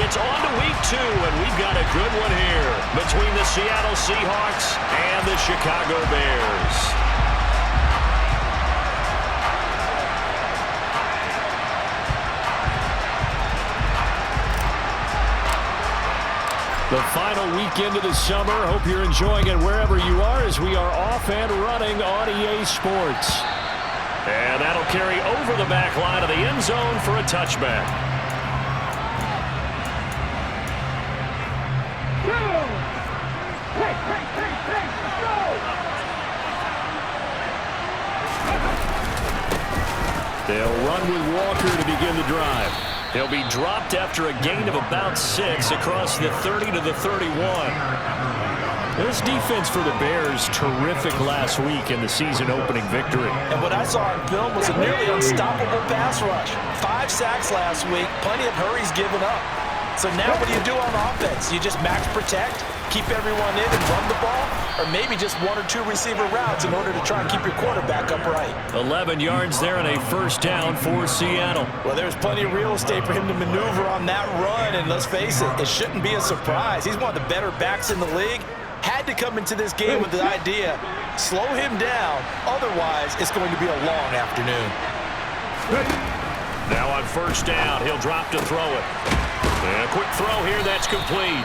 It's on to week 2, and we've got a good one here between the Seattle Seahawks and the Chicago Bears. The final weekend of the summer. Hope you're enjoying it wherever you are as we are off and running on EA Sports. And that'll carry over the back line of the end zone for a touchback. They'll run with Walker to begin the drive. He'll be dropped after a gain of about 6 across the 30 to the 31. This defense for the Bears, terrific last week in the season-opening victory. And what I saw on film was a nearly unstoppable pass rush. 5 sacks last week, plenty of hurries given up. So now what do you do on offense? You just max protect, keep everyone in and run the ball, or maybe just 1 or 2 receiver routes in order to try and keep your quarterback upright. 11 yards there and a first down for Seattle. Well, there's plenty of real estate for him to maneuver on that run, and let's face it, it shouldn't be a surprise. He's one of the better backs in the league. Had to come into this game with the idea, slow him down, otherwise it's going to be a long afternoon. Now on first down, he'll drop to throw it. And a quick throw here, that's complete.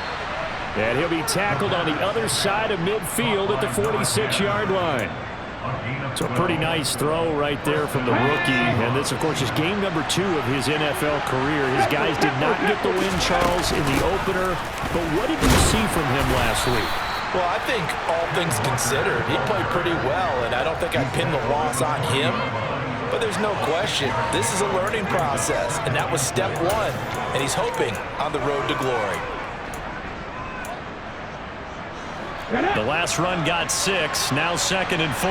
And he'll be tackled on the other side of midfield at the 46-yard line. So a pretty nice throw right there from the rookie. And this, of course, is game number 2 of his NFL career. His guys did not get the win, Charles, in the opener. But what did you see from him last week? Well, I think all things considered, he played pretty well, and I don't think I'd pin the loss on him. But there's no question, this is a learning process, and that was step 1, and he's hoping on the road to glory. The last run got 6, now 2nd and 4.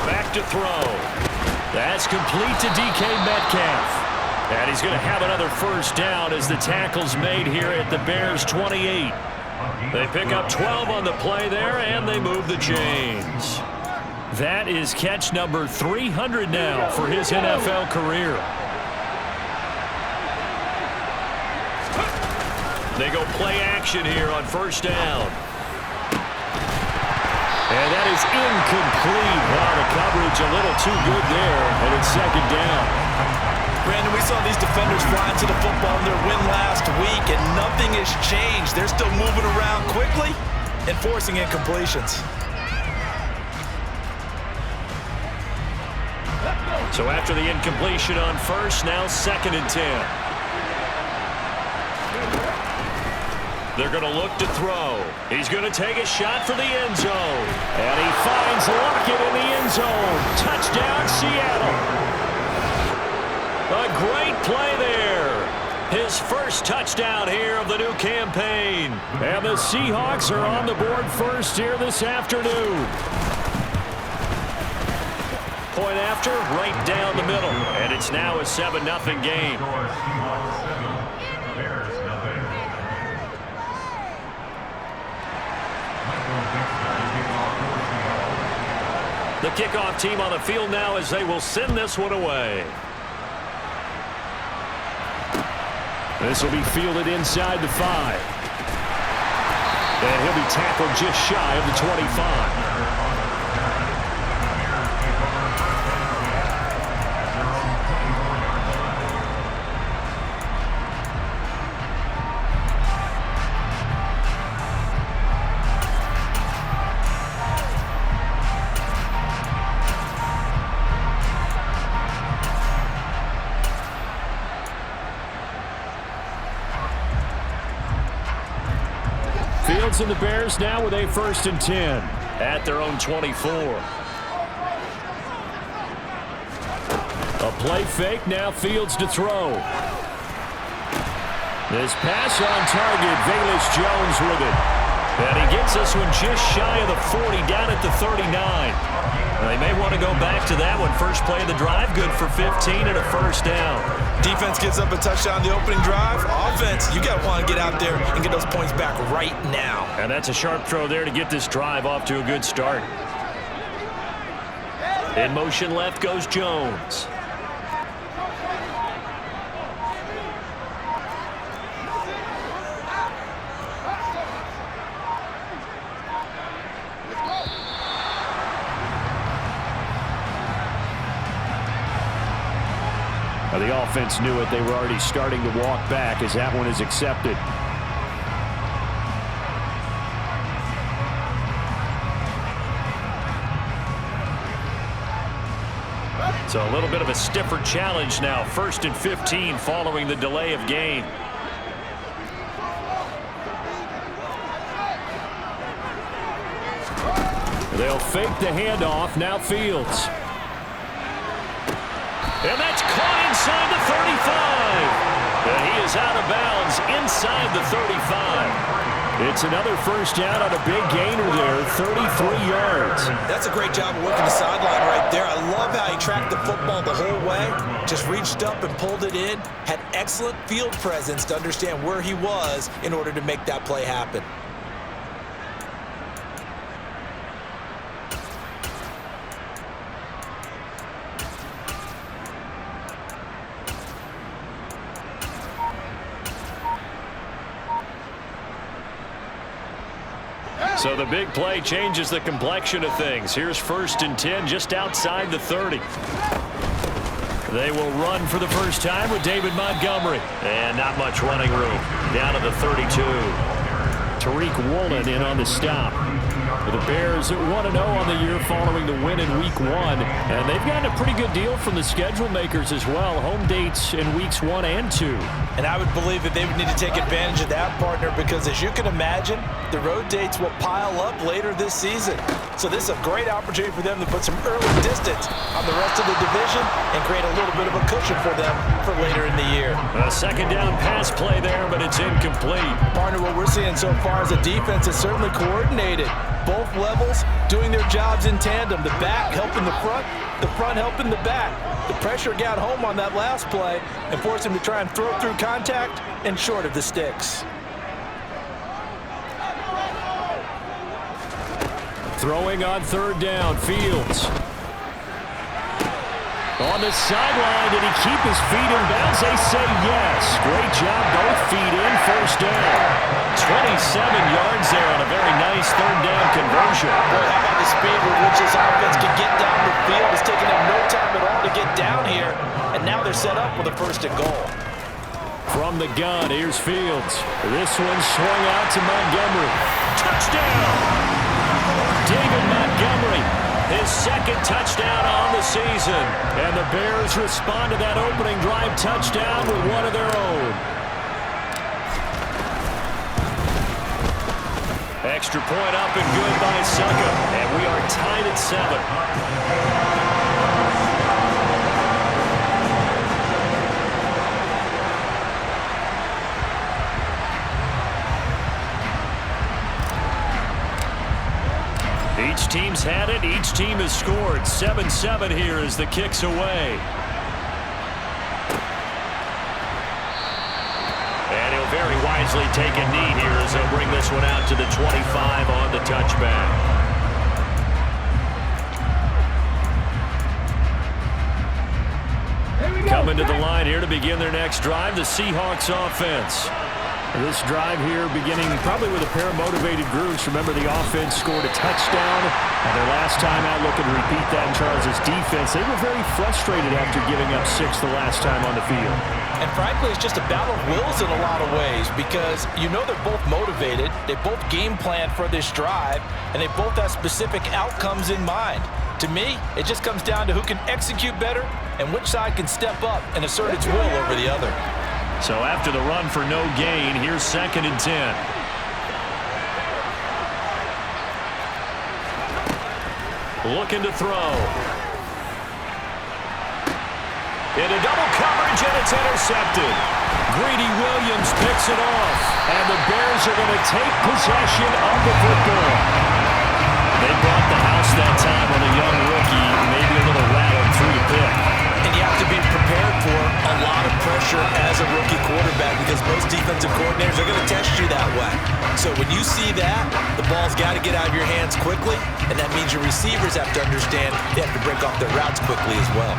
Back to throw. That's complete to DK Metcalf. And he's going to have another first down as the tackle's made here at the Bears' 28. They pick up 12 on the play there, and they move the chains. That is catch number 300 now for his NFL career. They go play action here on first down. And that is incomplete. Wow, the coverage a little too good there, and it's 2nd down. Brandon, we saw these defenders flying to the football in their win last week, and nothing has changed. They're still moving around quickly and forcing incompletions. So after the incompletion on first, now 2nd and 10. They're going to look to throw. He's going to take a shot for the end zone. And he finds Lockett in the end zone. Touchdown, Seattle. A great play there. His first touchdown here of the new campaign. And the Seahawks are on the board first here this afternoon. Point after, right down the middle. And it's now a 7-0 game. The kickoff team on the field now as they will send this one away. This will be fielded inside the 5. And he'll be tackled just shy of the 25. Fields and the Bears now with a 1st and 10 at their own 24. A play fake, now Fields to throw. This pass on target, Velus Jones with it. And he gets this one just shy of the 40, down at the 39. They may want to go back to that one. First play of the drive, good for 15 and a first down. Defense gives up a touchdown the opening drive. Offense, you got to want to get out there and get those points back right now. And that's a sharp throw there to get this drive off to a good start. In motion left goes Jones. Now, the offense knew it. They were already starting to walk back as that one is accepted. So a little bit of a stiffer challenge now. 1st and 15 following the delay of game. They'll fake the handoff. Now Fields. And that's caught inside the 35. And he is out of bounds inside the 35. It's another first down on a big gainer there, 33 yards. That's a great job of working the sideline right there. I love how he tracked the football the whole way. Just reached up and pulled it in. Had excellent field presence to understand where he was in order to make that play happen. So the big play changes the complexion of things. Here's 1st and 10 just outside the 30. They will run for the first time with David Montgomery. And not much running room. Down to the 32. Tariq Woolen in on the stop. The Bears 1-0 on the year following the win in Week 1. And they've gotten a pretty good deal from the schedule makers as well. Home dates in Weeks 1 and 2. And I would believe that they would need to take advantage of that, partner, because as you can imagine, the road dates will pile up later this season. So this is a great opportunity for them to put some early distance on the rest of the division and create a little bit of a cushion for them for later in the year. A second down pass play there, but it's incomplete. Partner, what we're seeing so far is a defense is certainly coordinated. Both levels doing their jobs in tandem. The back helping the front helping the back. The pressure got home on that last play and forced him to try and throw through contact and short of the sticks. Throwing on 3rd down, Fields. On the sideline, did he keep his feet in bounds? They say yes. Great job, both feet in, 1st down. 27 yards there on a very nice 3rd down conversion. Boy, how about the speed with which this offense can get down the field? It's taken them no time at all to get down here, and now they're set up with a 1st and goal. From the gun, here's Fields. This one swung out to Montgomery. Touchdown! David Montgomery, his 2nd touchdown on the season. And the Bears respond to that opening drive touchdown with one of their own. Extra point up and good by Succa. And we are tied at 7. Each team's had it. Each team has scored. 7-7 here as the kick's away. And he'll very wisely take a knee here as they'll bring this one out to the 25 on the touchback. Coming to the line here to begin their next drive, the Seahawks offense. This drive here beginning probably with a pair of motivated groups. Remember, the offense scored a touchdown, and their last time out looking to repeat that in Charles' defense. They were very frustrated after giving up 6 the last time on the field. And frankly, it's just a battle of wills in a lot of ways because you know they're both motivated, they both game planned for this drive, and they both have specific outcomes in mind. To me, it just comes down to who can execute better and which side can step up and assert its will over the other. So after the run for no gain, here's 2nd and 10. Looking to throw. Into double coverage, and it's intercepted. Greedy Williams picks it off, and the Bears are going to take possession of the football. They brought the house that time on a young rookie, maybe a little rattled through the pick. And you have to be prepared for a lot of pressure as a rookie quarterback because most defensive coordinators are going to test you that way. So when you see that, the ball's got to get out of your hands quickly, and that means your receivers have to understand they have to break off their routes quickly as well.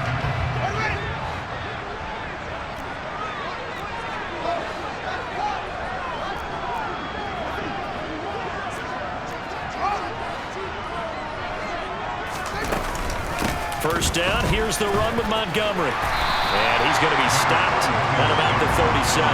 First down, here's the run with Montgomery. And he he's going to be stopped at about the 37.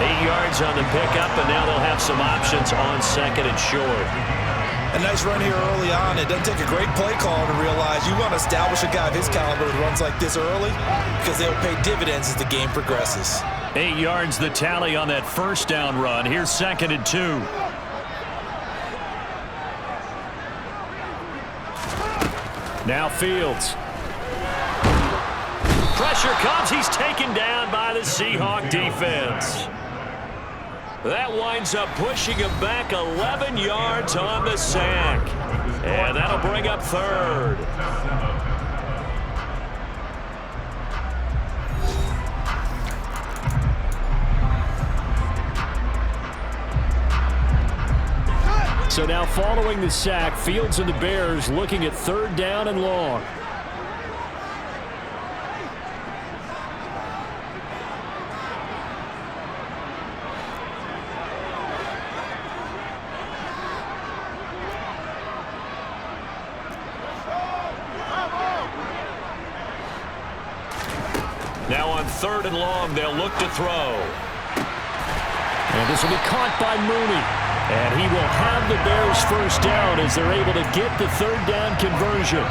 8 yards on the pickup, and now they'll have some options on second and short. A nice run here early on. It doesn't take a great play caller to realize you want to establish a guy of his caliber that runs like this early because they'll pay dividends as the game progresses. 8 yards the tally on that first down run. Here's second and 2. Now Fields. Pressure comes. He's taken down by the Seahawk defense. That winds up pushing him back 11 yards on the sack. And that'll bring up third. So now following the sack, Fields and the Bears looking at third down and long. Now on third and long, they'll look to throw. And this will be caught by Mooney. And he will have the Bears first down as they're able to get the third down conversion.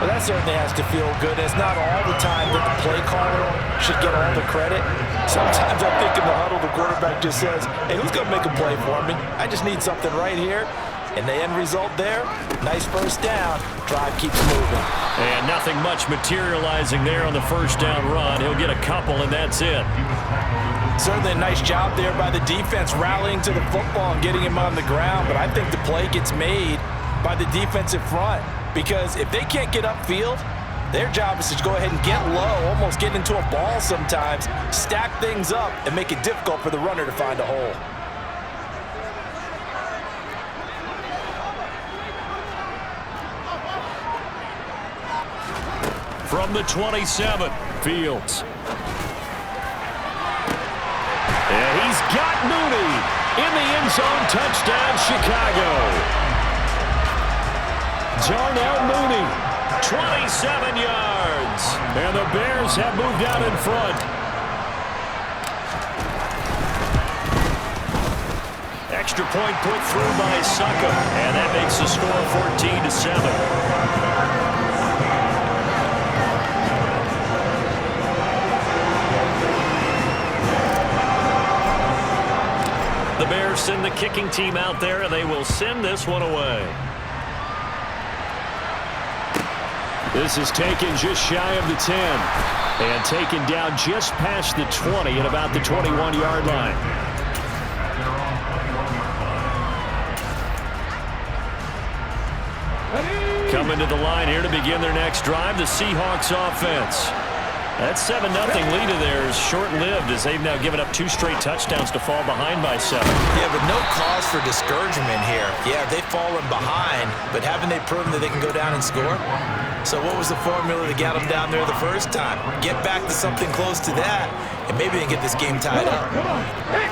Well, that certainly has to feel good. It's not all the time that the play caller should get all the credit. Sometimes I think in the huddle, the quarterback just says, hey, who's going to make a play for me? I just need something right here. And the end result there, nice first down. Drive keeps moving. And nothing much materializing there on the first down run. He'll get a couple, and that's it. Certainly a nice job there by the defense rallying to the football and getting him on the ground. But I think the play gets made by the defensive front. Because if they can't get upfield, their job is to go ahead and get low, almost get into a ball sometimes, stack things up, and make it difficult for the runner to find a hole. From the 27, Fields. And he's got Mooney in the end zone. Touchdown, Chicago. Darnell Mooney, 27 yards. And the Bears have moved out in front. Extra point put through by Succop. And that makes the score 14-7. The Bears send the kicking team out there, and they will send this one away. This is taken just shy of the 10 and taken down just past the 20 at about the 21-yard line. Coming to the line here to begin their next drive, the Seahawks offense. That 7-0 lead of theirs short-lived as they've now given up 2 straight touchdowns to fall behind by 7. Yeah, but no cause for discouragement here. Yeah, they've fallen behind, but haven't they proven that they can go down and score? So what was the formula that got them down there the first time? Get back to something close to that, and maybe they can get this game tied up. Come on. Hey.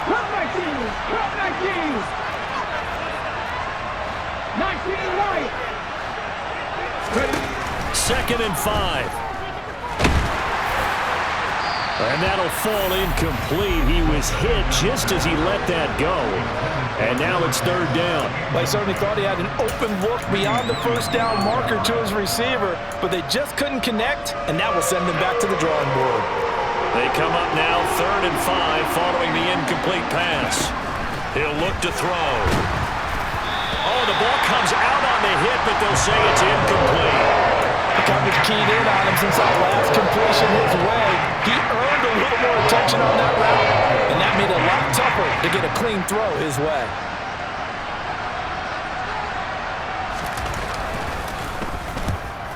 Run, Vikings! Run, Vikings! 19 right! Second and 5. And that'll fall incomplete. He was hit just as he let that go. And now it's third down. Well, he certainly thought he had an open look beyond the first down marker to his receiver, but they just couldn't connect, and that will send them back to the drawing board. They come up now third and 5 following the incomplete pass. He'll look to throw. Oh, the ball comes out on the hit, but they'll say it's incomplete. The coverage keyed in on him since that last completion his way. He earned a little more attention on that route, and that made it a lot tougher to get a clean throw his way.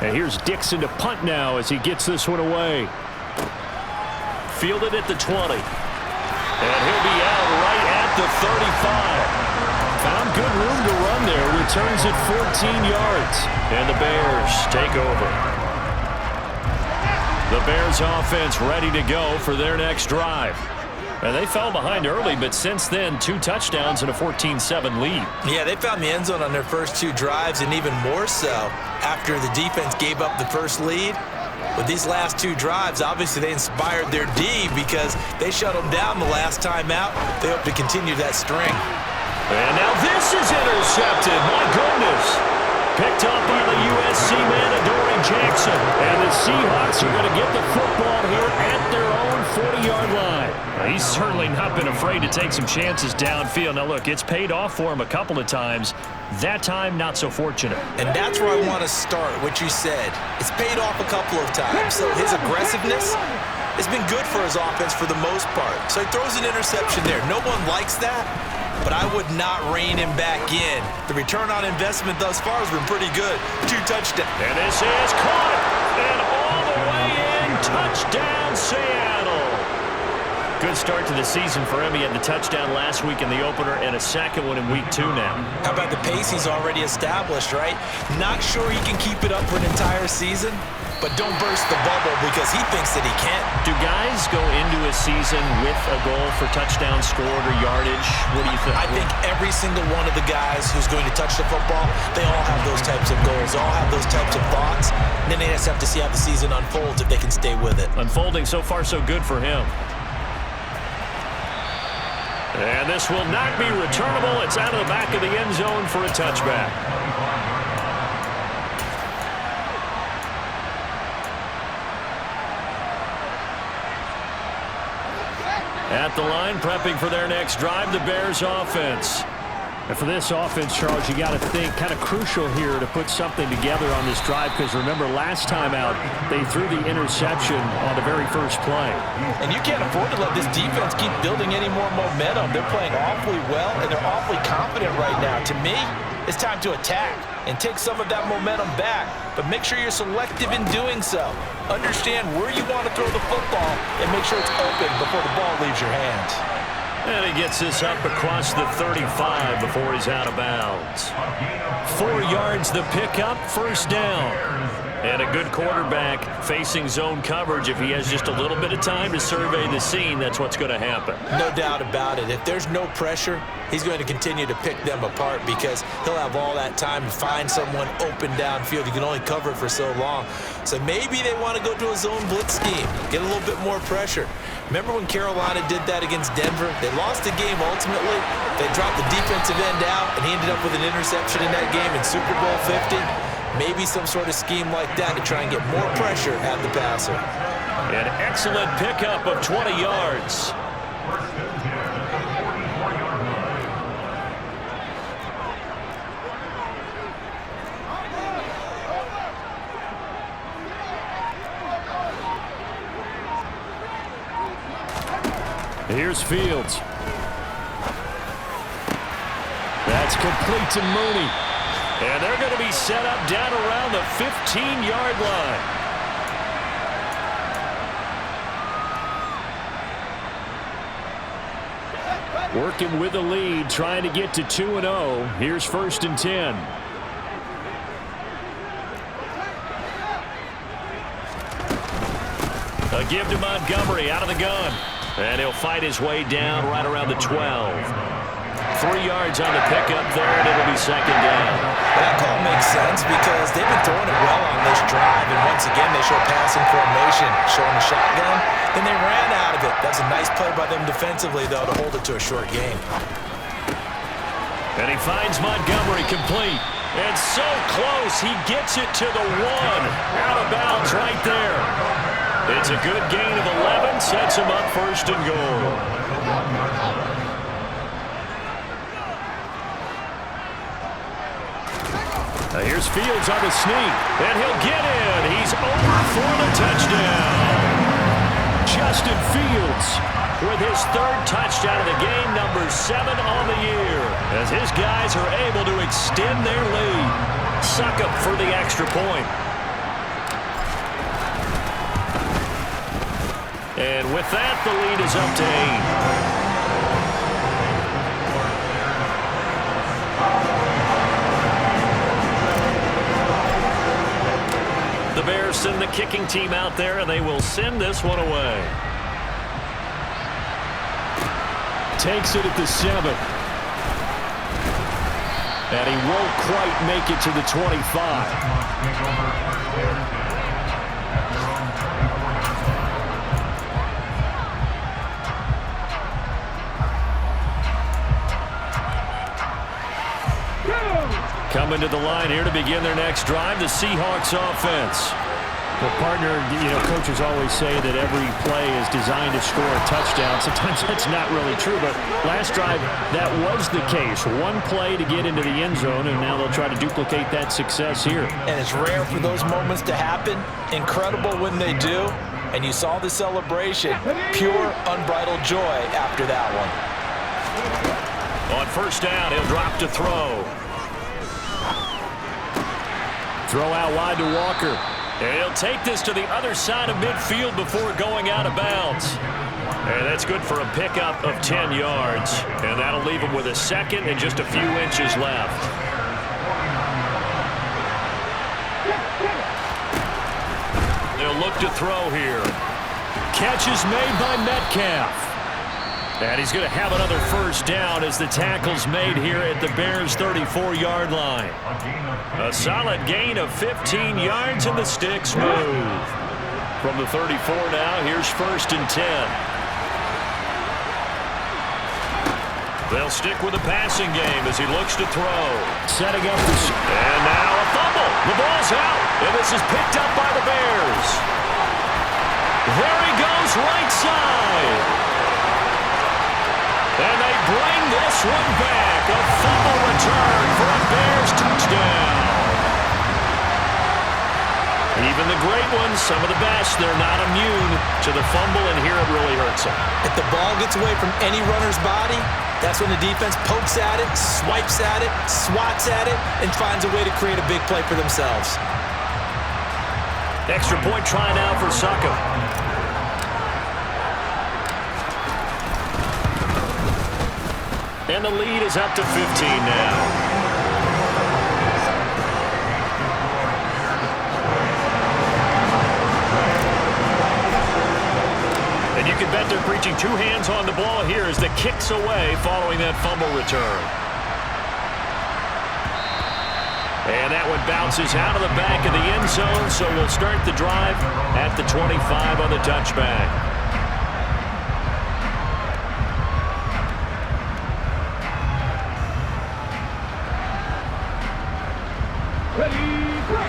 And here's Dixon to punt now as he gets this one away. Fielded at the 20. And he'll be out right at the 35. Found good room to run there. Returns it 14 yards. And the Bears take over. The Bears offense ready to go for their next drive. And they fell behind early, but since then, 2 touchdowns and a 14-7 lead. Yeah, they found the end zone on their first 2 drives, and even more so after the defense gave up the first lead. With these last 2 drives, obviously they inspired their D because they shut them down the last time out. They hope to continue that string. And now this is intercepted. My goodness. Picked up by the USC man, Adoree Jackson. And the Seahawks are going to get the football here at their own 40-yard line. He's certainly not been afraid to take some chances downfield. Now, look, it's paid off for him a couple of times. That time, not so fortunate. And that's where I want to start, what you said. It's paid off a couple of times. So his aggressiveness has been good for his offense for the most part. So he throws an interception there. No one likes that, but I would not rein him back in. The return on investment thus far has been pretty good. 2 touchdowns. And this is caught. And all the way in. Touchdown, Seattle. Good start to the season for him. He had the touchdown last week in the opener and a second one in week 2 now. How about the pace he's already established, right? Not sure he can keep it up for an entire season, but don't burst the bubble because he thinks that he can. Do guys go into a season with a goal for touchdown scored or yardage? What do you think? I think every single one of the guys who's going to touch the football, they all have those types of goals. They all have those types of thoughts. And then they just have to see how the season unfolds if they can stay with it. Unfolding so far so good for him. And this will not be returnable. It's out of the back of the end zone for a touchback. At the line, prepping for their next drive, the Bears offense. And for this offense, Charles, you got to think kind of crucial here to put something together on this drive because remember last time out they threw the interception on the very first play. And you can't afford to let this defense keep building any more momentum. They're playing awfully well and they're awfully confident right now. To me, it's time to attack and take some of that momentum back, but make sure you're selective in doing so. Understand where you want to throw the football and make sure it's open before the ball leaves your hands. And he gets this up across the 35 before he's out of bounds. 4 yards the pickup, first down. And a good quarterback facing zone coverage. If he has just a little bit of time to survey the scene, that's what's going to happen. No doubt about it. If there's no pressure, he's going to continue to pick them apart because he'll have all that time to find someone open downfield. You can only cover it for so long. So maybe they want to go to a zone blitz scheme, get a little bit more pressure. Remember when Carolina did that against Denver? They lost the game ultimately. They dropped the defensive end out, and he ended up with an interception in that game in Super Bowl 50. Maybe some sort of scheme like that to try and get more pressure at the passer. An excellent pickup of 20 yards. Here's Fields. That's complete to Mooney. And they're going to be set up down around the 15-yard line. Working with the lead, trying to get to 2-0. Here's 1st and 10. A give to Montgomery out of the gun. And he'll fight his way down right around the 12. 3 yards on the pickup there, and it'll be 2nd down. That call makes sense because they've been throwing it well on this drive, and once again they show passing formation, showing the shotgun. Then they ran out of it. That's a nice play by them defensively, though, to hold it to a short game. And he finds Montgomery complete. And so close, he gets it to the 1. Out of bounds right there. It's a good gain of 11, sets him up 1st and goal. Now here's Fields on the sneak, and he'll get in. He's over for the touchdown. Justin Fields with his 3rd touchdown of the game, number 7 on the year, as his guys are able to extend their lead. Succop for the extra point. And with that, the lead is up to 8. The Bears send the kicking team out there, and they will send this one away. takes it at the 7. And he won't quite make it to the 25. Coming to the line here to begin their next drive, the Seahawks offense. Well, partner, coaches always say that every play is designed to score a touchdown. Sometimes that's not really true, but last drive, that was the case. One play to get into the end zone, and now they'll try to duplicate that success here. And it's rare for those moments to happen. Incredible when they do. And you saw the celebration. Pure, unbridled joy after that one. On first down, he'll drop to throw. Throw out wide to Walker. And he'll take this to the other side of midfield before going out of bounds. And that's good for a pickup of 10 yards. And that'll leave him with a second and just a few inches left. They'll look to throw here. Catch is made by Metcalf. And he's going to have another first down as the tackle's made here at the Bears' 34-yard line. A solid gain of 15 yards and the sticks move. From the 34 now, here's first and 10. They'll stick with the passing game as he looks to throw. Setting up the... And now a fumble. The ball's out. And this is picked up by the Bears. There he goes, right side. And they bring this one back. A fumble return for a Bears touchdown. Even the great ones, some of the best, they're not immune to the fumble, and here it really hurts them. If the ball gets away from any runner's body, that's when the defense pokes at it, swipes at it, swats at it, and finds a way to create a big play for themselves. Extra point try now for Succop. And the lead is up to 15 now. And you can bet they're preaching two hands on the ball here as the kick's away following that fumble return. And that one bounces out of the back of the end zone, so we'll start the drive at the 25 on the touchback.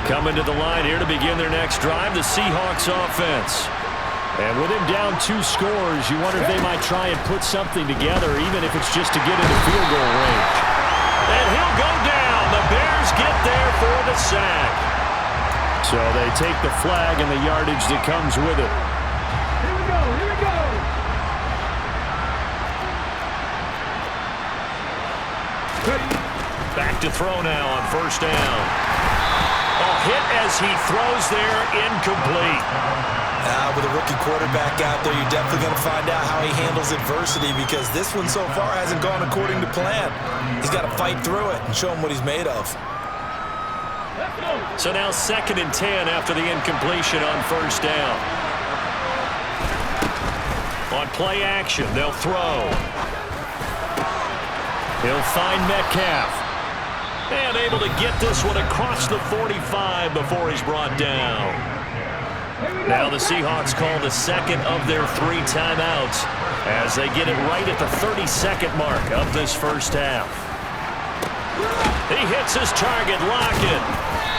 Coming to the line here to begin their next drive, the Seahawks offense. And with him down 2 scores, you wonder if they might try and put something together, even if it's just to get into field goal range. And he'll go down. The Bears get there for the sack. So they take the flag and the yardage that comes with it. Here we go, here we go. Back to throw now on first down. Hit as he throws there, incomplete. With a rookie quarterback out there, you're definitely going to find out how he handles adversity, because this one so far hasn't gone according to plan. He's got to fight through it and show him what he's made of. So now 2nd and 10 after the incompletion on first down. On play action, they'll throw. He'll find Metcalf. And able to get this one across the 45 before he's brought down. Now the Seahawks call the second of their 3 timeouts as they get it right at the 32nd mark of this first half. He hits his target, Lockett.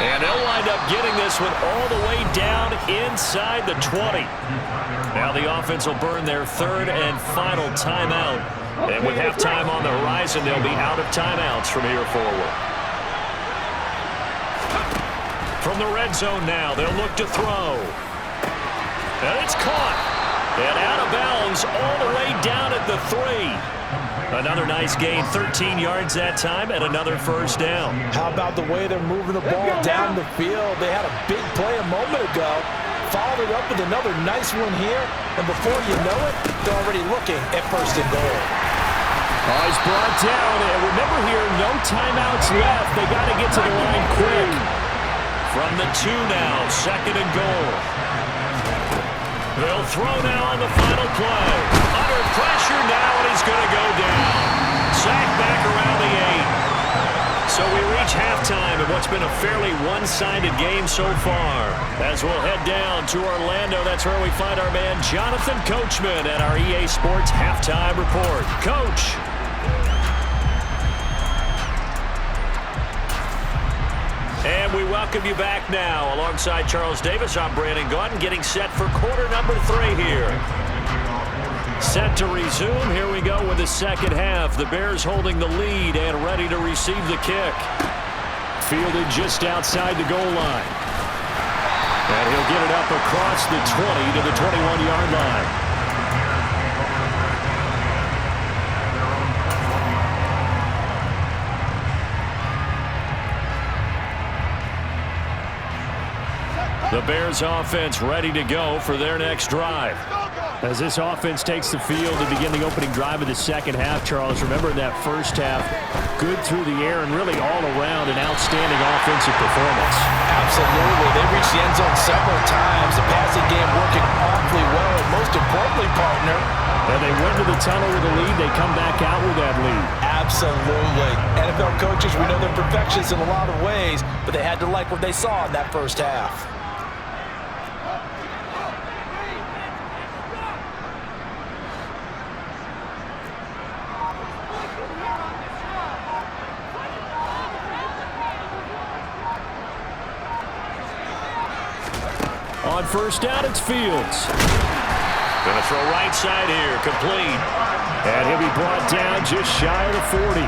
And they'll wind up getting this one all the way down inside the 20. Now the offense will burn their 3rd and final timeout. And with halftime on the horizon, they'll be out of timeouts from here forward. From the red zone now, they'll look to throw. And it's caught. And out of bounds all the way down at the 3. Another nice gain, 13 yards that time, and another first down. How about the way they're moving the ball down the field? They had a big play a moment ago. Followed it up with another nice one here. And before you know it, they're already looking at first and goal. Oh, he's brought down. And remember here, no timeouts left. They got to get to the line quick. From the 2 now, 2nd and goal. They'll throw now on the final play. under pressure now, and he's going to go down. Sacked back around the 8. So we reach halftime in what's been a fairly one-sided game so far. As we'll head down to Orlando, that's where we find our man Jonathan Coachman at our EA Sports Halftime Report. Coach. And we welcome you back now. Alongside Charles Davis, I'm Brandon Gaudin, getting set for quarter number 3 here. Set to resume. Here we go with the second half. The Bears holding the lead and ready to receive the kick. Fielded just outside the goal line. And he'll get it up across the 20 to the 21-yard line. The Bears offense ready to go for their next drive. As this offense takes the field to begin the opening drive of the second half, Charles, remember in that first half, good through the air and really all around an outstanding offensive performance. Absolutely. They reached the end zone several times. The passing game working awfully well. And most importantly, partner, and they went to the tunnel with a lead. They come back out with that lead. Absolutely. NFL coaches, we know they're perfectionists in a lot of ways, but they had to like what they saw in that first half. On first down, it's Fields. Going to throw right side here, complete. And he'll be brought down just shy of the 40.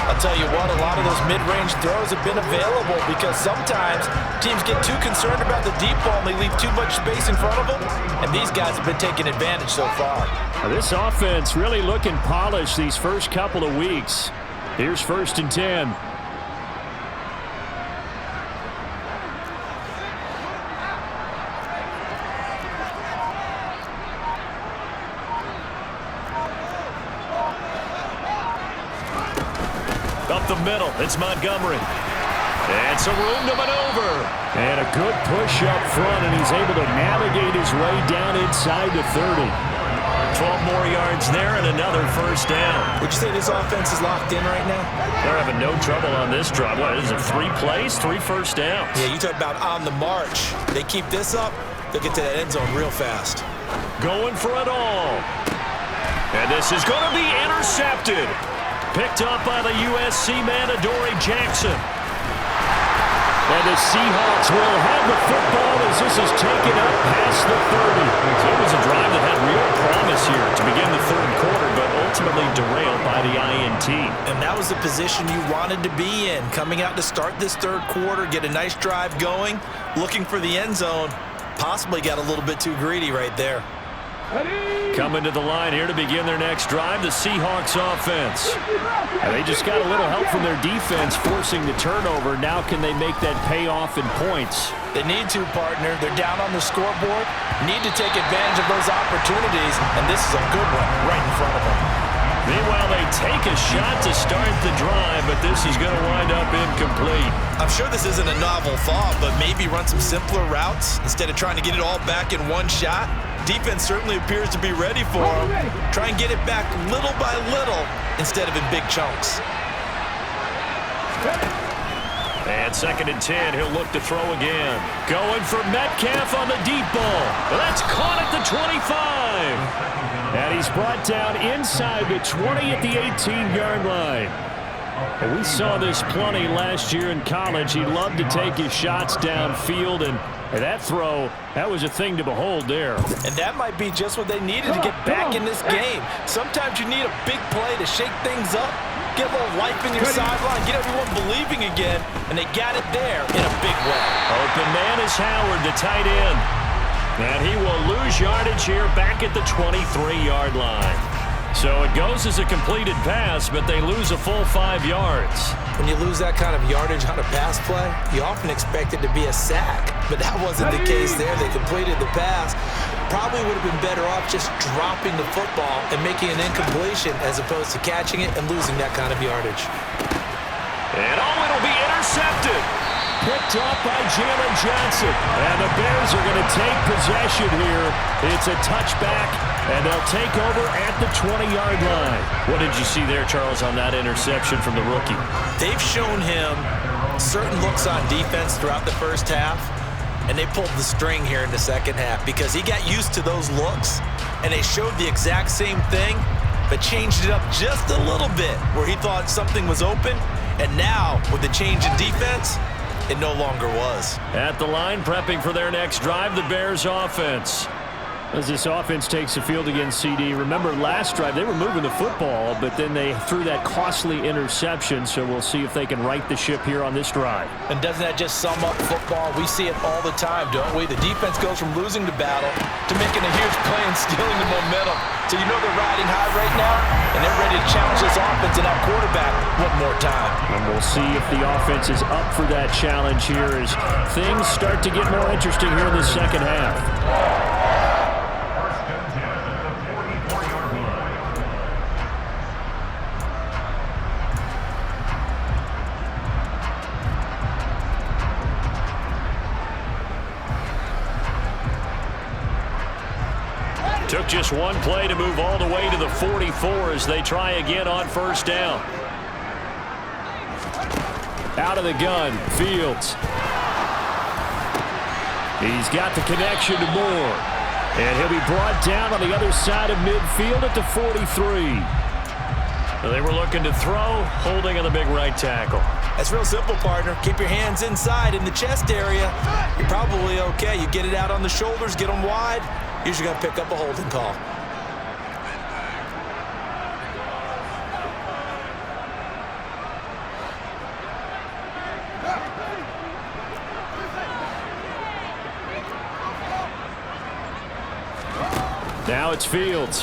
I'll tell you what, a lot of those mid-range throws have been available because sometimes teams get too concerned about the deep ball and they leave too much space in front of them, and these guys have been taking advantage so far. Now, this offense really looking polished these first couple of weeks. Here's 1st and 10. Up the middle, it's Montgomery. And some room to maneuver. And a good push up front, and he's able to navigate his way down inside the 30. 12 more yards there and another first down. Would you say this offense is locked in right now? They're having no trouble on this drive. What is it, 3 plays, 3 first downs? Yeah, you talk about on the march. They keep this up, they'll get to that end zone real fast. Going for it all. And this is going to be intercepted. Picked up by the USC man, Adoree Jackson. And the Seahawks will have the football as this is taken up past the 30. So it was a drive that had real promise here to begin the third quarter, but ultimately derailed by the INT. And that was the position you wanted to be in. Coming out to start this third quarter, get a nice drive going, looking for the end zone. Possibly got a little bit too greedy right there. Coming to the line here to begin their next drive, the Seahawks offense. And they just got a little help from their defense forcing the turnover. Now can they make that pay off in points? They need to, partner. They're down on the scoreboard. Need to take advantage of those opportunities, and this is a good one right in front of them. Meanwhile, they take a shot to start the drive, but this is going to wind up incomplete. I'm sure this isn't a novel thought, but maybe run some simpler routes instead of trying to get it all back in one shot. Defense certainly appears to be ready for him. Try and get it back little by little instead of in big chunks. And 2nd and 10, he'll look to throw again. Going for Metcalf on the deep ball. That's caught at the 25. And he's brought down inside the 20 at the 18-yard line. And we saw this plenty last year in college. He loved to take his shots downfield, and that throw, that was a thing to behold there. And that might be just what they needed to get back in this game. Sometimes you need a big play to shake things up, get a little life in your sideline, get everyone believing again, and they got it there in a big way. Open man is Howard, the tight end. And he will lose yardage here back at the 23-yard line. So it goes as a completed pass, but they lose a full 5 yards. When you lose that kind of yardage on a pass play, you often expect it to be a sack. But that wasn't the case there. They completed the pass. Probably would have been better off just dropping the football and making an incompletion as opposed to catching it and losing that kind of yardage. And it'll be intercepted. picked off by Jalen Johnson. And the Bears are going to take possession here. It's a touchback, and they'll take over at the 20-yard line. What did you see there, Charles, on that interception from the rookie? They've shown him certain looks on defense throughout the first half, and they pulled the string here in the second half because he got used to those looks, and they showed the exact same thing, but changed it up just a little bit where he thought something was open, and now with the change in defense, it no longer was. At the line, prepping for their next drive, the Bears offense. As this offense takes the field against CD, remember last drive they were moving the football, but then they threw that costly interception, so we'll see if they can right the ship here on this drive. And doesn't that just sum up football? We see it all the time, don't we? The defense goes from losing the battle to making a huge play and stealing the momentum. So you know they're riding high right now, and they're ready to challenge this offense and that quarterback one more time. And we'll see if the offense is up for that challenge here as things start to get more interesting here in the second half. Took just one play to move all the way to the 44 as they try again on first down. Out of the gun, Fields. He's got the connection to Moore. And he'll be brought down on the other side of midfield at the 43. So they were looking to throw, holding on the big right tackle. That's real simple, partner. Keep your hands inside in the chest area. You're probably okay. You get it out on the shoulders, get them wide. Usually going to pick up a holding call. Now it's Fields.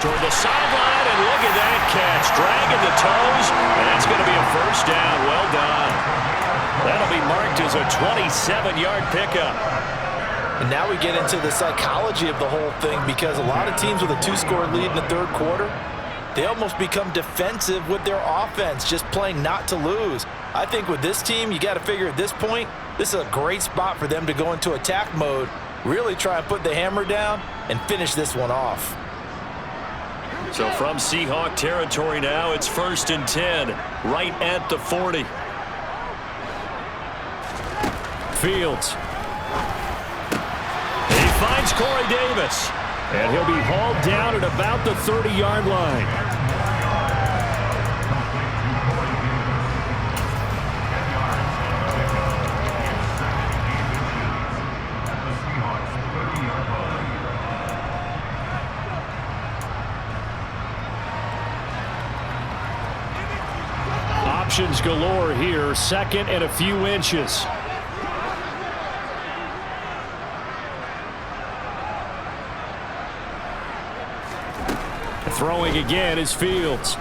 Toward the sideline, and look at that catch. Dragging the toes, and that's going to be a first down. Well done. That'll be marked as a 27-yard pickup. And now we get into the psychology of the whole thing because a lot of teams with a two-score lead in the third quarter, they almost become defensive with their offense, just playing not to lose. I think with this team, you got to figure at this point, this is a great spot for them to go into attack mode, really try and put the hammer down and finish this one off. So from Seahawk territory now, it's 1st and 10, right at the 40. Fields. He finds Corey Davis. And he'll be hauled down at about the 30-yard line. Options galore here, second and a few inches. Throwing again is Fields.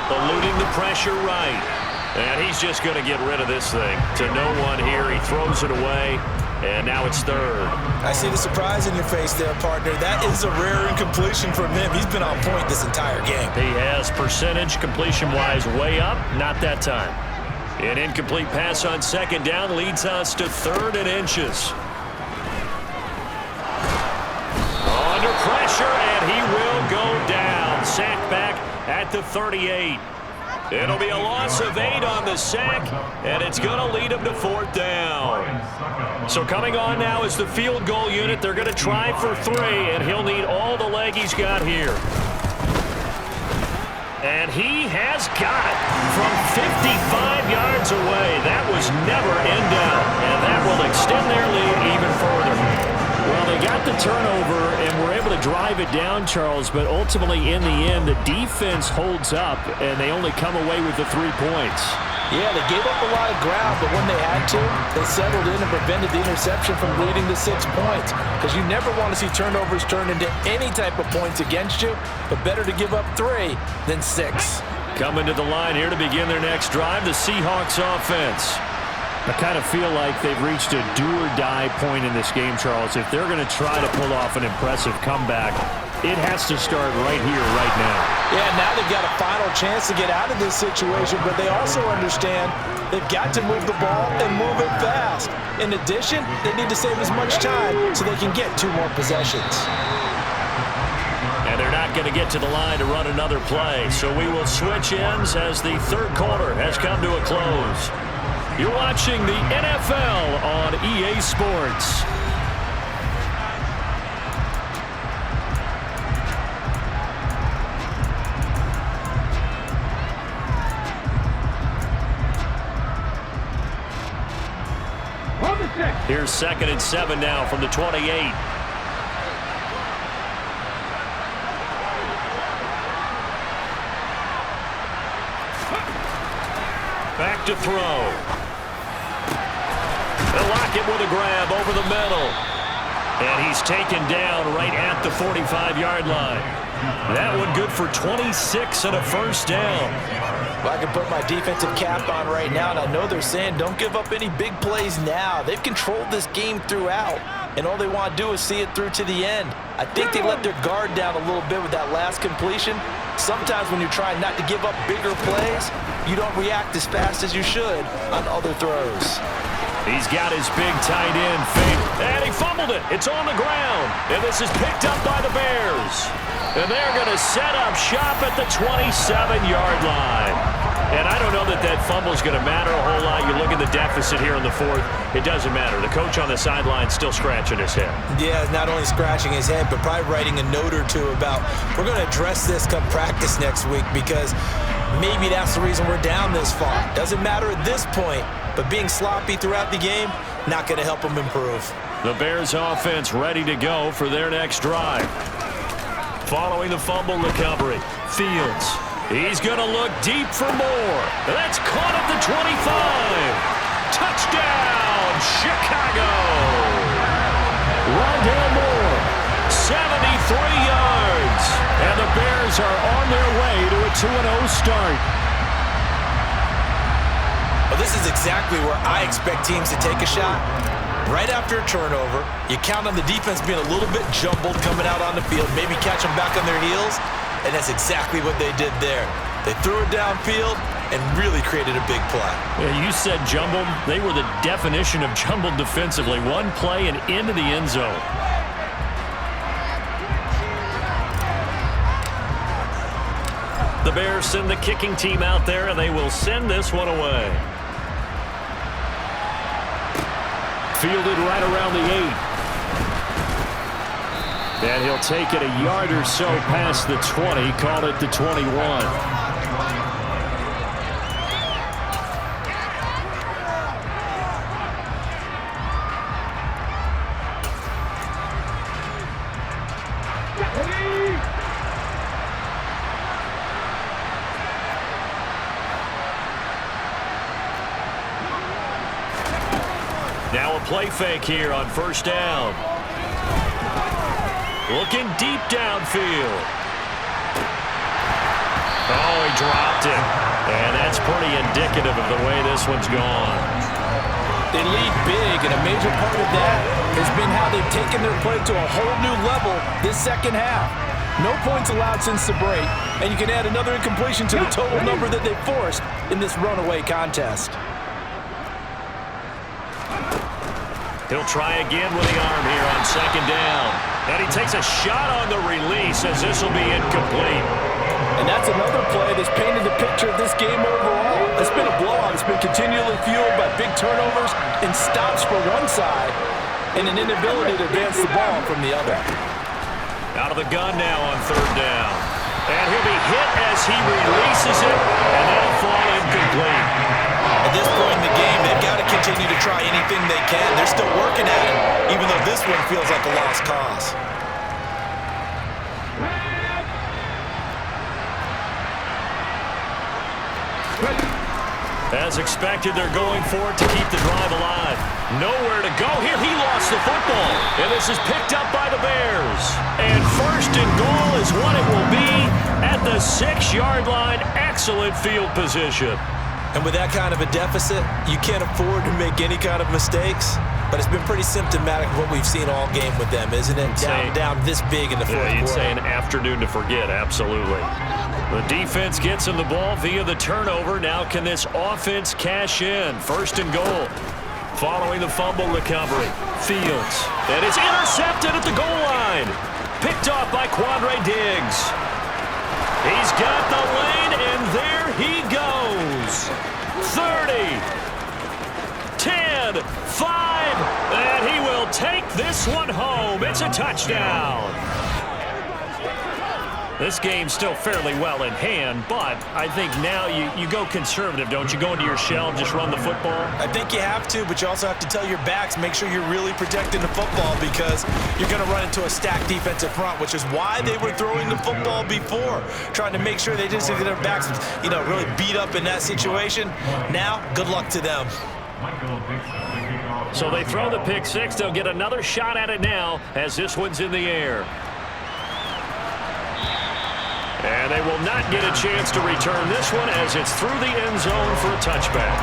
Eluding the pressure right. And he's just going to get rid of this thing. To no one here. He throws it away. And now it's third. I see the surprise in your face there, partner. That is a rare incompletion from him. He's been on point this entire game. He has percentage completion-wise way up. Not that time. An incomplete pass on second down leads us to 3rd and inches. Under pressure, and he will go down. Sack back at the 38. It'll be a loss of 8 on the sack, and it's going to lead him to 4th down. So coming on now is the field goal unit. They're going to try for 3, and he'll need all the leg he's got here. And he has got it from 55 yards away. That was never in doubt, and that will extend their lead even further. Well, they got the turnover and were able to drive it down, Charles, but ultimately in the end, the defense holds up, and they only come away with the 3 points. Yeah, they gave up a lot of ground, but when they had to, they settled in and prevented the interception from leading to 6 points. Because you never want to see turnovers turn into any type of points against you, but better to give up 3 than 6. Coming to the line here to begin their next drive, the Seahawks offense. I kind of feel like they've reached a do-or-die point in this game, Charles. If they're going to try to pull off an impressive comeback, It has to start right here, right now. Yeah, now they've got a final chance to get out of this situation, but they also understand they've got to move the ball and move it fast. In addition, they need to save as much time so they can get 2 more possessions. And they're not going to get to the line to run another play, so we will switch ends as the third quarter has come to a close. You're watching the NFL on EA Sports. Here's 2nd and 7 now from the 28. Back to throw. They'll lock it with a grab over the middle. And he's taken down right at the 45-yard line. That one good for 26 and a first down. Well, I can put my defensive cap on right now, and I know they're saying don't give up any big plays now. They've controlled this game throughout, and all they want to do is see it through to the end. I think they let their guard down a little bit with that last completion. Sometimes when you're trying not to give up bigger plays, you don't react as fast as you should on other throws. He's got his big tight end fake, and he fumbled it. It's on the ground, and this is picked up by the Bears. And they're going to set up shop at the 27-yard line. And I don't know that that fumble is going to matter a whole lot. You look at the deficit here in the 4th, it doesn't matter. The coach on the sideline still scratching his head. Yeah, not only scratching his head, but probably writing a note or two about we're going to address this come practice next week because maybe that's the reason we're down this far. Doesn't matter at this point, but being sloppy throughout the game, not going to help them improve. The Bears offense ready to go for their next drive. Following the fumble recovery, Fields. He's going to look deep for more. That's caught at the 25. Touchdown, Chicago. Rondale Moore, 73 yards. And the Bears are on their way to a 2-0 start. Well, this is exactly where I expect teams to take a shot. Right after a turnover, you count on the defense being a little bit jumbled coming out on the field, maybe catch them back on their heels, and that's exactly what they did there. They threw it downfield and really created a big play. Yeah, you said jumbled. They were the definition of jumbled defensively. One play and into the end zone. The Bears send the kicking team out there, and they will send this one away. Fielded right around the 8. And he'll take it a yard or so past the 20, call it the 21. Now a play fake here on first down. Looking deep downfield. Oh, he dropped it. And that's pretty indicative of the way this one's gone. They lead big, and a major part of that has been how they've taken their play to a whole new level this second half. No points allowed since the break, and you can add another incompletion to the total number that they forced in this runaway contest. He'll try again with the arm here on second down. And he takes a shot on the release as this will be incomplete. And that's another play that's painted the picture of this game overall. It's been a blowout. It's been continually fueled by big turnovers and stops for one side and an inability to advance the ball from the other. Out of the gun now on third down. And he'll be hit as he releases it, and that'll fall incomplete. At this point in the game, they've got to continue to try anything they can. They're still working at it, even though this one feels like a lost cause. As expected, they're going for it to keep the drive alive. Nowhere to go here. He lost the football. And this is picked up by the Bears. And first and goal is what it will be at the 6-yard line. Excellent field position. And with that kind of a deficit, you can't afford to make any kind of mistakes. But it's been pretty symptomatic of what we've seen all game with them, isn't it? Down this big in the fourth quarter. You'd say an afternoon to forget, absolutely. The defense gets him the ball via the turnover. Now can this offense cash in? First and goal. Following the fumble recovery. Fields. And it's intercepted at the goal line. Picked off by Quandre Diggs. He's got the lane, and there he goes. 30, 10, 5, and he will take this one home. It's a touchdown. This game's still fairly well in hand, but I think now you go conservative, don't you? Go into your shell and just run the football? I think you have to, but you also have to tell your backs, make sure you're really protecting the football because you're going to run into a stacked defensive front, which is why they were throwing the football before, trying to make sure they didn't get their backs, really beat up in that situation. Now, good luck to them. So they throw the pick six. They'll get another shot at it now as this one's in the air. And they will not get a chance to return this one as it's through the end zone for a touchback.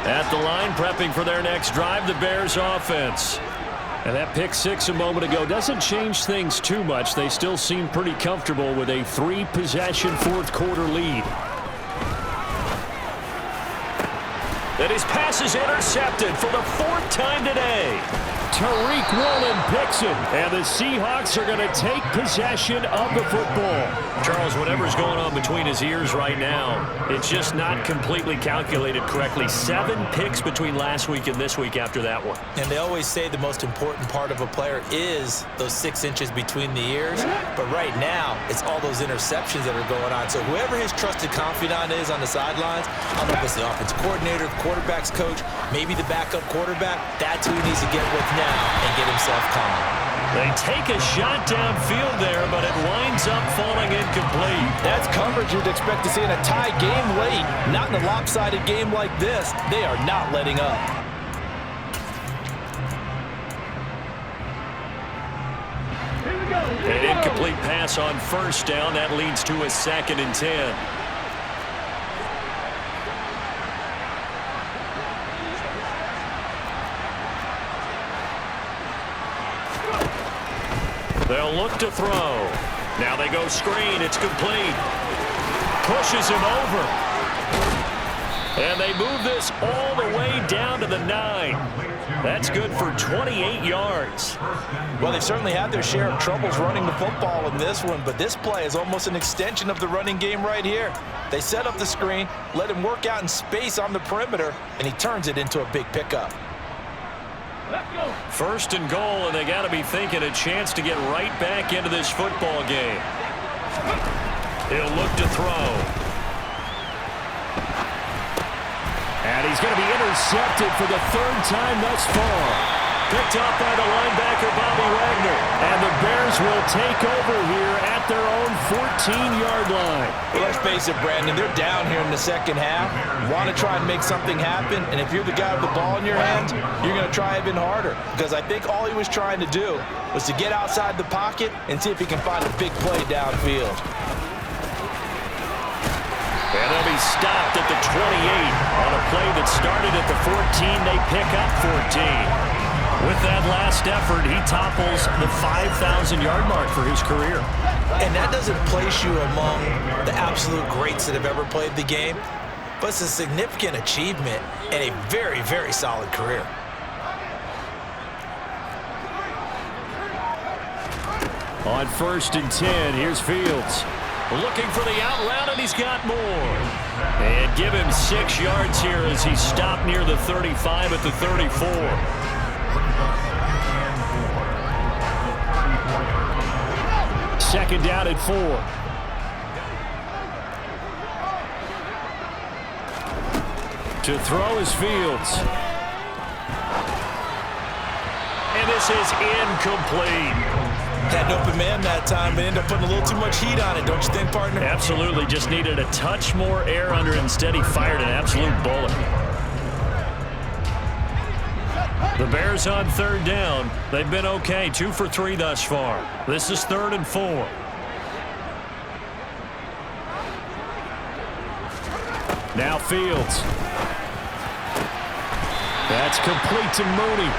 At the line, prepping for their next drive, the Bears offense. And that pick six a moment ago doesn't change things too much. They still seem pretty comfortable with a three-possession fourth quarter lead. And his pass is intercepted for the fourth time today. Tariq Woolen picks it, and the Seahawks are going to take possession of the football. Charles, whatever's going on between his ears right now, it's just not completely calculated correctly. 7 picks between last week and this week after that one. And they always say the most important part of a player is those 6 inches between the ears. But right now, it's all those interceptions that are going on. So whoever his trusted confidant is on the sidelines, I don't know if it's the offensive coordinator, quarterback's coach, maybe the backup quarterback, that's who he needs to get with now and get himself calm. They take a shot downfield there, but it winds up falling incomplete. That's coverage you'd expect to see in a tie game late. Not in a lopsided game like this. They are not letting up. An incomplete pass on first down. That leads to a 2nd and 10. They'll look to throw. Now they go screen. It's complete. Pushes him over. And they move this all the way down to the 9. That's good for 28 yards. Well, they've certainly had their share of troubles running the football in this one, but this play is almost an extension of the running game right here. They set up the screen, let him work out in space on the perimeter, and he turns it into a big pickup. First and goal, and they got to be thinking a chance to get right back into this football game. He'll look to throw. And he's going to be intercepted for the 3rd time thus far. Picked off by the linebacker, Bobby Wagner. And the Bears will take over here at their own 14-yard line. Well, let's face it, Brandon, they're down here in the second half. Want to try and make something happen, and if you're the guy with the ball in your hands, you're going to try even harder. Because I think all he was trying to do was to get outside the pocket and see if he can find a big play downfield. And they'll be stopped at the 28 on a play that started at the 14. They pick up 14. With that last effort, he topples the 5,000-yard mark for his career. And that doesn't place you among the absolute greats that have ever played the game, but it's a significant achievement and a very, very solid career. On 1st and 10, here's Fields. Looking for the out route, and he's got more. And give him 6 yards here as he stopped near the 35 at the 34. Second down at 4. To throw is Fields. And this is incomplete. Had an open man that time, but ended up putting a little too much heat on it, don't you think, partner? Absolutely. Just needed a touch more air under it. Instead, he fired an absolute bullet. The Bears on third down. They've been okay. 2 for 3 thus far. This is 3rd and 4. Now Fields. That's complete to Mooney.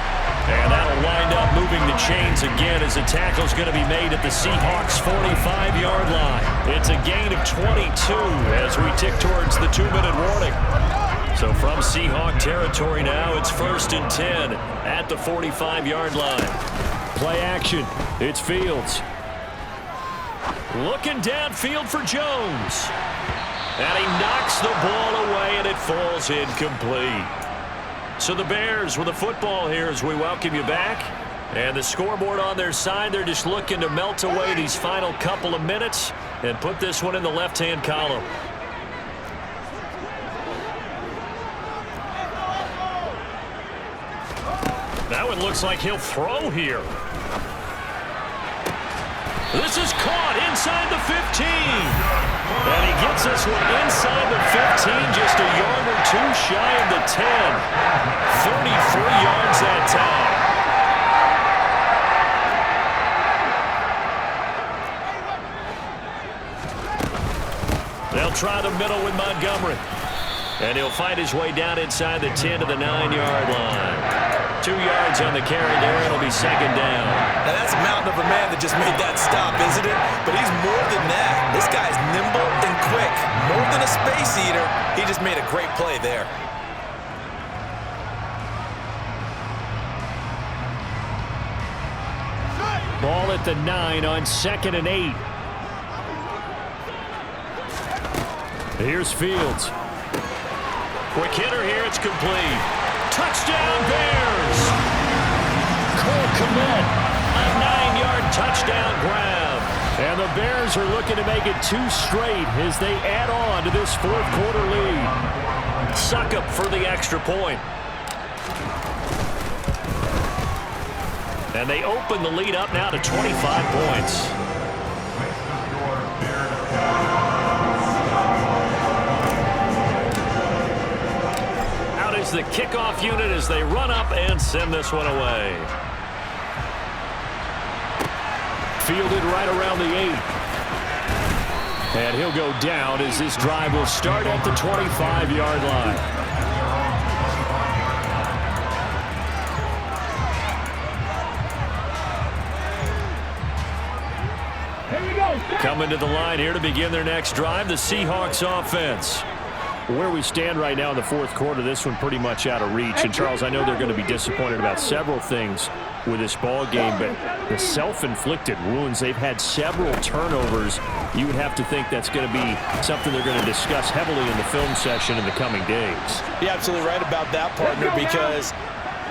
And that'll wind up moving the chains again as the tackle's going to be made at the Seahawks' 45-yard line. It's a gain of 22 as we tick towards the 2-minute warning. So from Seahawk territory now, it's 1st and 10 at the 45-yard line. Play action. It's Fields. Looking downfield for Jones. And he knocks the ball away, and it falls incomplete. So the Bears with the football here as we welcome you back. And the scoreboard on their side, they're just looking to melt away these final couple of minutes and put this one in the left-hand column. Now it looks like he'll throw here. This is caught inside the 15. And he gets this one inside the 15, just a yard or 2 shy of the 10. 33 yards that time. They'll try the middle with Montgomery. And he'll fight his way down inside the 10 to the 9-yard line. 2 yards on the carry there. It'll be 2nd down. Now that's a mountain of a man that just made that stop, isn't it? But he's more than that. This guy's nimble and quick. More than a space eater. He just made a great play there. Ball at the 9 on 2nd and 8. Here's Fields. Quick hitter here. It's complete. Touchdown Bears! Cole Kmet, a 9-yard touchdown grab. And the Bears are looking to make it 2 straight as they add on to this 4th quarter lead. Succop for the extra point. And they open the lead up now to 25 points. The kickoff unit as they run up and send this one away. Fielded right around the 8. And he'll go down as this drive will start at the 25-yard line. Here we go. Coming to the line here to begin their next drive, the Seahawks offense. Where we stand right now in the 4th quarter, this one pretty much out of reach. And, Charles, I know they're going to be disappointed about several things with this ball game, but the self-inflicted wounds, they've had several turnovers. You would have to think that's going to be something they're going to discuss heavily in the film session in the coming days. You're absolutely right about that, partner, because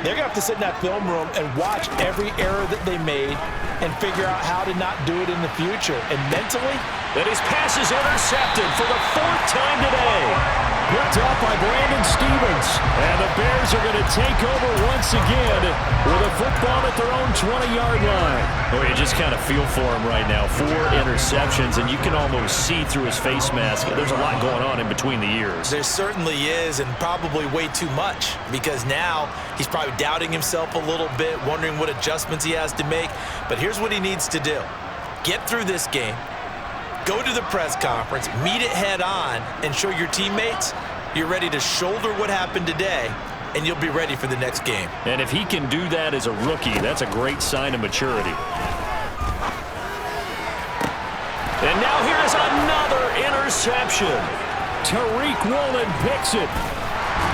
they're going to have to sit in that film room and watch every error that they made and figure out how to not do it in the future. And mentally, that his pass is intercepted for the 4th time today. Picked up by Brandon Stephens. And the Bears are going to take over once again with a football at their own 20-yard line. Oh, you just kind of feel for him right now. 4 interceptions, and you can almost see through his face mask. There's a lot going on in between the ears. There certainly is, and probably way too much, because now he's probably doubting himself a little bit, wondering what adjustments he has to make. But here's what he needs to do. Get through this game. Go to the press conference, meet it head on, and show your teammates you're ready to shoulder what happened today, and you'll be ready for the next game. And if he can do that as a rookie, that's a great sign of maturity. And now here is another interception. Tariq Woolen picks it.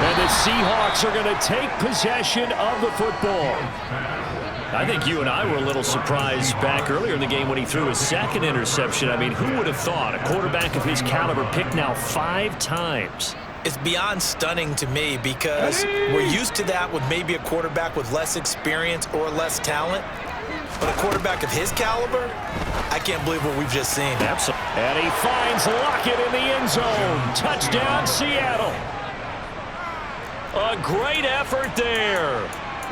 And the Seahawks are going to take possession of the football. I think you and I were a little surprised back earlier in the game when he threw his 2nd interception. I mean, who would have thought a quarterback of his caliber picked now 5 times? It's beyond stunning to me because we're used to that with maybe a quarterback with less experience or less talent. But a quarterback of his caliber, I can't believe what we've just seen. Absolutely. And he finds Lockett in the end zone. Touchdown, Seattle. A great effort there.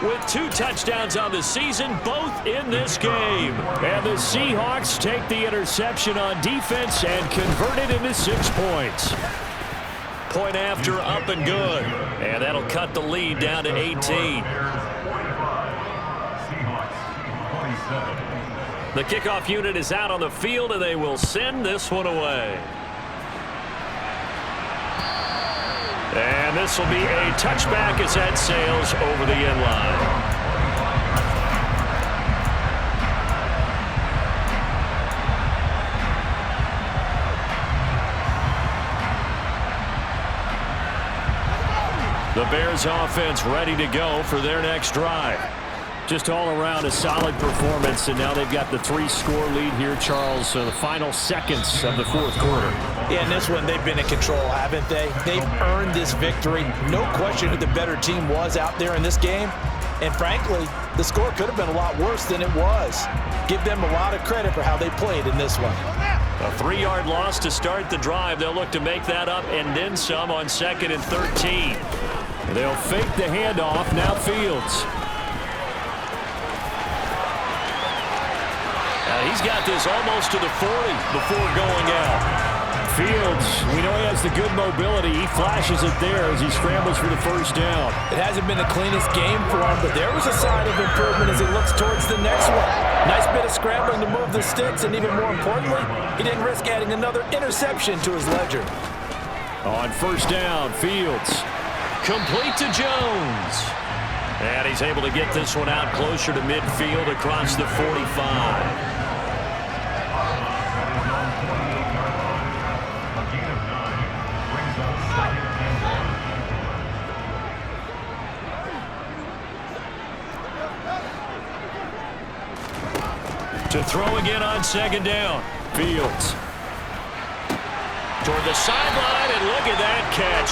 with 2 touchdowns on the season, both in this game. And the Seahawks take the interception on defense and convert it into 6 points. Point after, up and good. And that'll cut the lead down to 18. The kickoff unit is out on the field, and they will send this one away. And this will be a touchback as that sails over the end line. The Bears offense ready to go for their next drive. Just all around a solid performance, and now they've got the 3-score lead here, Charles, so the final seconds of the 4th quarter. Yeah, in this one, they've been in control, haven't they? They've earned this victory. No question who the better team was out there in this game. And frankly, the score could have been a lot worse than it was. Give them a lot of credit for how they played in this one. A 3-yard loss to start the drive. They'll look to make that up and then some on 2nd and 13. They'll fake the handoff. Now Fields. He's got this almost to the 40 before going out. Fields, we know he has the good mobility. He flashes it there as he scrambles for the first down. It hasn't been the cleanest game for him, but there was a sign of improvement as he looks towards the next one. Nice bit of scrambling to move the sticks, and even more importantly, he didn't risk adding another interception to his ledger. On first down, Fields. Complete to Jones. And he's able to get this one out closer to midfield across the 45. To throw again on 2nd down. Fields. Toward the sideline, and look at that catch.